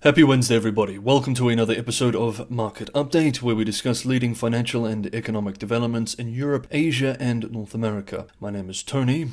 Happy Wednesday, everybody. Welcome to another episode of Market Update, where we discuss leading financial and economic developments in Europe, Asia, and North America. My name is Tony.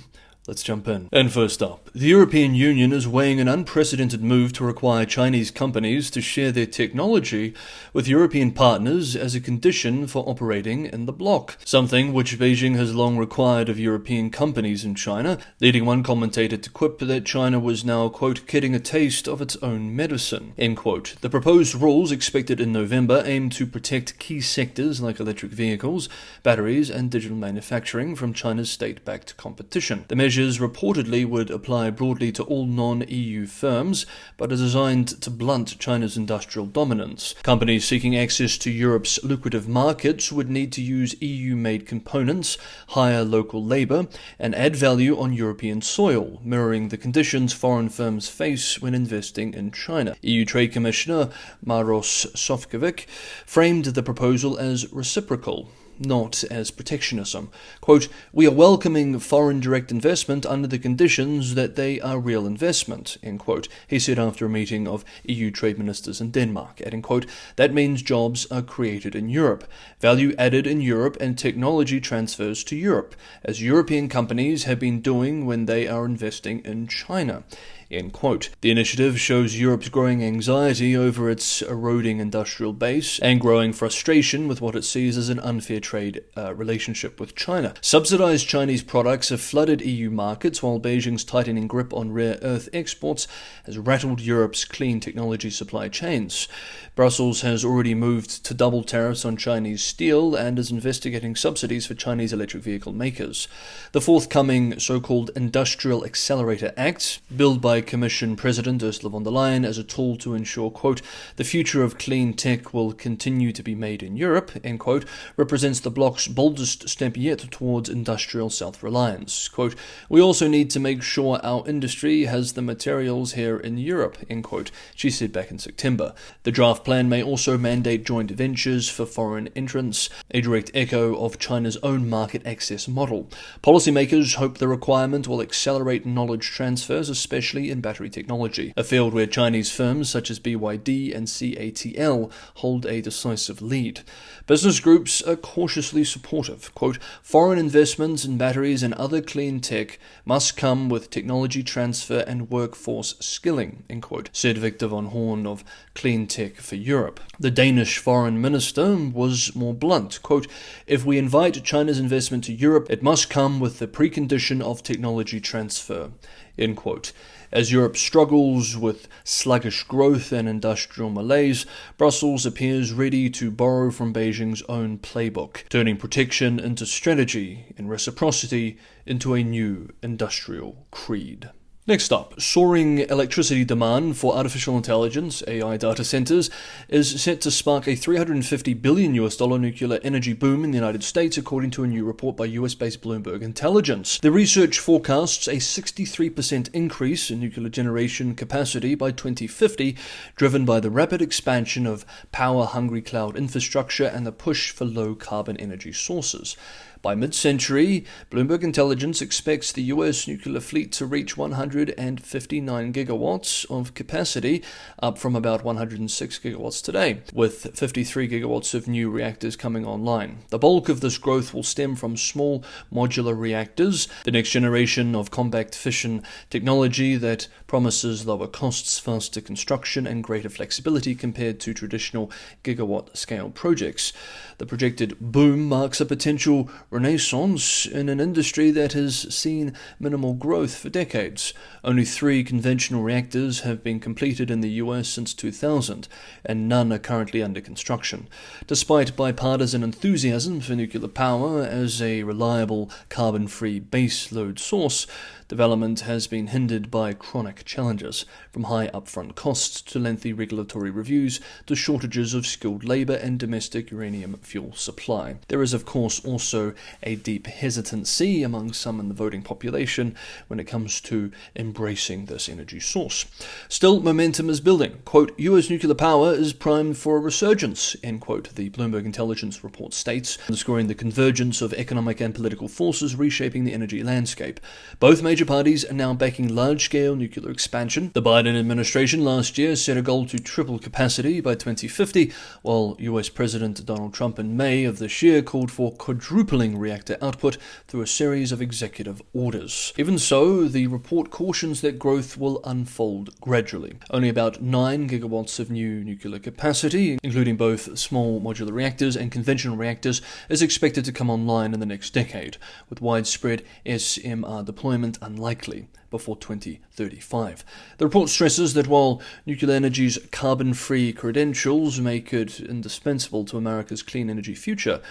Let's jump in. And first up, the European Union is weighing an unprecedented move to require Chinese companies to share their technology with European partners as a condition for operating in the bloc, something which Beijing has long required of European companies in China, leading one commentator to quip that China was now, quote, getting a taste of its own medicine, end quote. The proposed rules, expected in November, aim to protect key sectors like electric vehicles, batteries, and digital manufacturing from China's state-backed competition. The measures reportedly would apply broadly to all non-EU firms, but are designed to blunt China's industrial dominance. Companies seeking access to Europe's lucrative markets would need to use EU-made components, hire local labor, and add value on European soil, mirroring the conditions foreign firms face when investing in China. EU Trade Commissioner Maros Sefcovic framed the proposal as reciprocal, not as protectionism. Quote, "We are welcoming foreign direct investment under the conditions that they are real investment," end quote, he said after a meeting of EU trade ministers in Denmark, adding, quote, "That means jobs are created in Europe, value added in Europe, and technology transfers to Europe, as European companies have been doing when they are investing in China." End quote. The initiative shows Europe's growing anxiety over its eroding industrial base and growing frustration with what it sees as an unfair trade relationship with China. Subsidized Chinese products have flooded EU markets, while Beijing's tightening grip on rare earth exports has rattled Europe's clean technology supply chains. Brussels has already moved to double tariffs on Chinese steel and is investigating subsidies for Chinese electric vehicle makers. The forthcoming so-called Industrial Accelerator Act, billed by Commission President Ursula von der Leyen as a tool to ensure, quote, "the future of clean tech will continue to be made in Europe," end quote, represents the bloc's boldest step yet towards industrial self-reliance. Quote, "We also need to make sure our industry has the materials here in Europe," end quote, she said back in September. The draft plan may also mandate joint ventures for foreign entrants, a direct echo of China's own market access model. Policymakers hope the requirement will accelerate knowledge transfers, especially in battery technology, a field where Chinese firms such as BYD and CATL hold a decisive lead. Business groups are cautiously supportive. Quote, "Foreign investments in batteries and other clean tech must come with technology transfer and workforce skilling," end quote, said Victor von Horn of Clean Tech for Europe. The Danish foreign minister was more blunt. Quote, "If we invite China's investment to Europe, it must come with the precondition of technology transfer," end quote. As Europe struggles with sluggish growth and industrial malaise, Brussels appears ready to borrow from Beijing's own playbook, turning protection into strategy and reciprocity into a new industrial creed. Next up, soaring electricity demand for artificial intelligence, AI data centers, is set to spark a $350 billion nuclear energy boom in the United States, according to a new report by US-based Bloomberg Intelligence. The research forecasts a 63% increase in nuclear generation capacity by 2050, driven by the rapid expansion of power-hungry cloud infrastructure and the push for low-carbon energy sources. By mid-century, Bloomberg Intelligence expects the U.S. nuclear fleet to reach 159 gigawatts of capacity, up from about 106 gigawatts today, with 53 gigawatts of new reactors coming online. The bulk of this growth will stem from small modular reactors, the next generation of compact fission technology that promises lower costs, faster construction, and greater flexibility compared to traditional gigawatt-scale projects. The projected boom marks a potential renaissance in an industry that has seen minimal growth for decades. Only 3 conventional reactors have been completed in the US since 2000, and none are currently under construction. Despite bipartisan enthusiasm for nuclear power as a reliable, carbon-free base-load source, development has been hindered by chronic challenges, from high upfront costs to lengthy regulatory reviews to shortages of skilled labor and domestic uranium fuel supply. There is, of course, also a deep hesitancy among some in the voting population when it comes to embracing this energy source. Still, momentum is building. Quote, US nuclear power is primed for a resurgence, end quote, the Bloomberg intelligence report states, underscoring the convergence of economic and political forces reshaping the energy landscape. Both major parties are now backing large-scale nuclear expansion. The Biden administration last year set a goal to triple capacity by 2050, while US President Donald Trump in May of this year called for quadrupling reactor output through a series of executive orders. Even so, the report cautions that growth will unfold gradually. Only about 9 gigawatts of new nuclear capacity, including both small modular reactors and conventional reactors, is expected to come online in the next decade, with widespread SMR deployment unlikely before 2035. The report stresses that while nuclear energy's carbon-free credentials make it indispensable to America's clean energy future,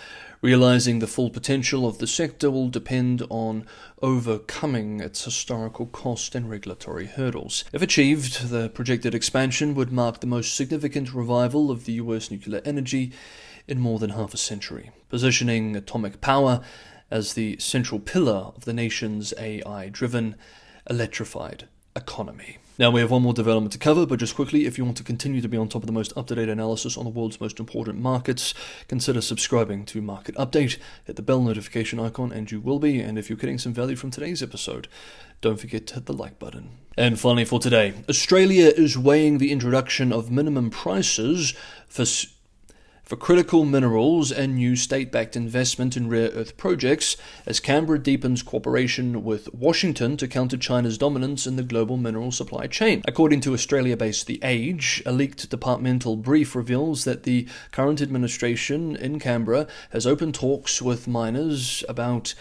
realizing the full potential of the sector will depend on overcoming its historical cost and regulatory hurdles. If achieved, the projected expansion would mark the most significant revival of the US nuclear energy in more than half a century, positioning atomic power as the central pillar of the nation's AI-driven, electrified economy. Now we have one more development to cover, but just quickly, if you want to continue to be on top of the most up-to-date analysis on the world's most important markets, consider subscribing to Market Update, hit the bell notification icon and you will be, and if you're getting some value from today's episode, don't forget to hit the like button. And finally for today, Australia is weighing the introduction of minimum prices for critical minerals and new state-backed investment in rare earth projects as Canberra deepens cooperation with Washington to counter China's dominance in the global mineral supply chain. According to Australia-based The Age, a leaked departmental brief reveals that the current administration in Canberra has opened talks with miners about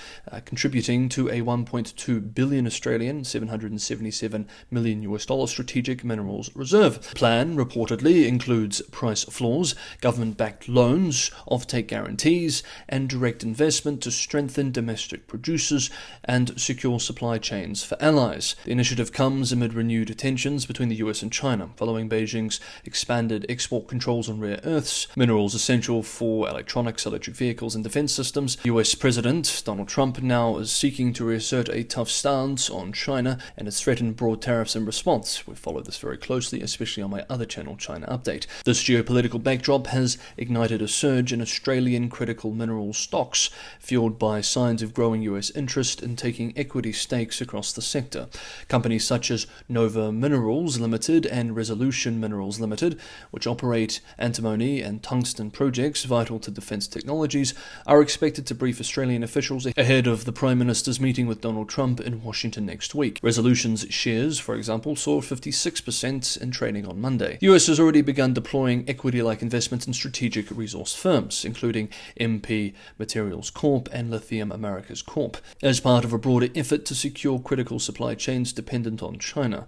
contributing to a 1.2 billion Australian, $777 million US strategic minerals reserve. The plan reportedly includes price floors, government-backed loans, offtake guarantees, and direct investment to strengthen domestic producers and secure supply chains for allies. The initiative comes amid renewed tensions between the US and China, following Beijing's expanded export controls on rare earths, minerals essential for electronics, electric vehicles, and defense systems. US President Donald Trump now is seeking to reassert a tough stance on China and its threatened broad tariffs in response. We've followed this very closely, especially on my other channel, China Update. This geopolitical backdrop has ignited a surge in Australian critical mineral stocks, fueled by signs of growing US interest in taking equity stakes across the sector. Companies such as Nova Minerals Limited and Resolution Minerals Limited, which operate antimony and tungsten projects vital to defence technologies, are expected to brief Australian officials ahead of the Prime Minister's meeting with Donald Trump in Washington next week. Resolution's shares, for example, saw 56% in trading on Monday. The US has already begun deploying equity-like investments in strategic resource firms, including MP Materials Corp and Lithium Americas Corp, as part of a broader effort to secure critical supply chains dependent on China.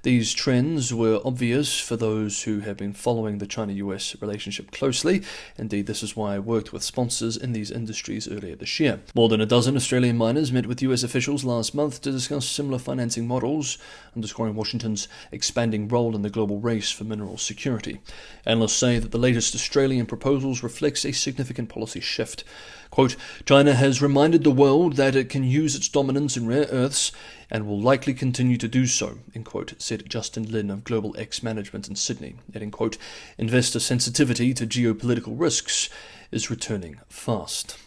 These trends were obvious for those who have been following the China-US relationship closely. Indeed, this is why I worked with sponsors in these industries earlier this year. More than a dozen Australian miners met with US officials last month to discuss similar financing models, underscoring Washington's expanding role in the global race for mineral security. Analysts say that the latest Australian proposals reflects a significant policy shift. Quote, China has reminded the world that it can use its dominance in rare earths and will likely continue to do so, end quote, said Justin Lin of Global X Management in Sydney, adding, quote, investor sensitivity to geopolitical risks is returning fast.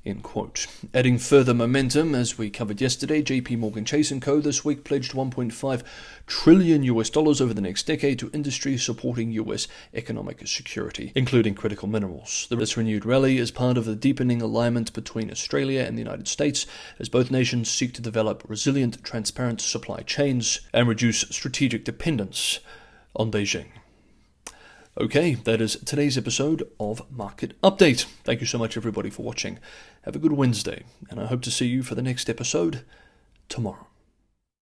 End quote. Adding further momentum, as we covered yesterday, JP Morgan Chase & Co. this week pledged $1.5 trillion over the next decade to industries supporting US economic security, including critical minerals. This renewed rally is part of the deepening alignment between Australia and the United States, as both nations seek to develop resilient, transparent supply chains and reduce strategic dependence on Beijing. Okay, that is today's episode of Market Update. Thank you so much, everybody, for watching. Have a good Wednesday, and I hope to see you for the next episode tomorrow.